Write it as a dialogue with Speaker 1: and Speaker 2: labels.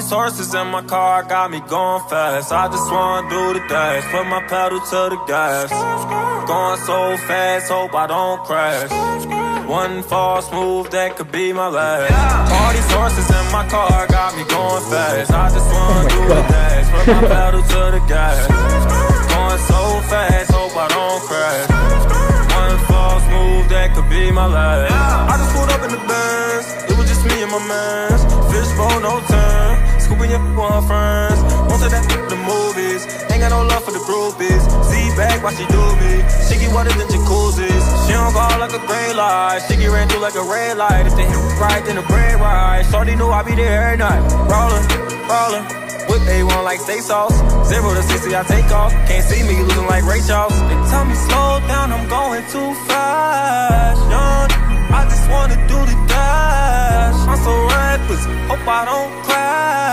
Speaker 1: these horses in my car got me going fast. I just wanna do the dash, put my pedal to the gas. Going so fast, hope I don't crash. One false move, that could be my last. All these horses in my car got me going fast. I just wanna do the dash, put my pedal to the gas. Going so fast, hope I don't crash. One false move, that could be my last. I just pulled up in the Benz, it was just me and my mans. Fishbowl, no turn, scooping up with her friends. Most of that the movies, ain't got no love for the groupies. See back while she do me, she get wetter than jacuzzis. She don't go like a gray light, she get ran through like a red light. If they hit right, then the bread right. Shorty knew I be there every night. Rollin', rollin', whip A1 like steak sauce. 0 to 60, I take off. Can't see me losing like Ray Charles. They tell me slow down, I'm going too fast. Young, I just wanna do the dash. I'm so reckless, hope I don't crash.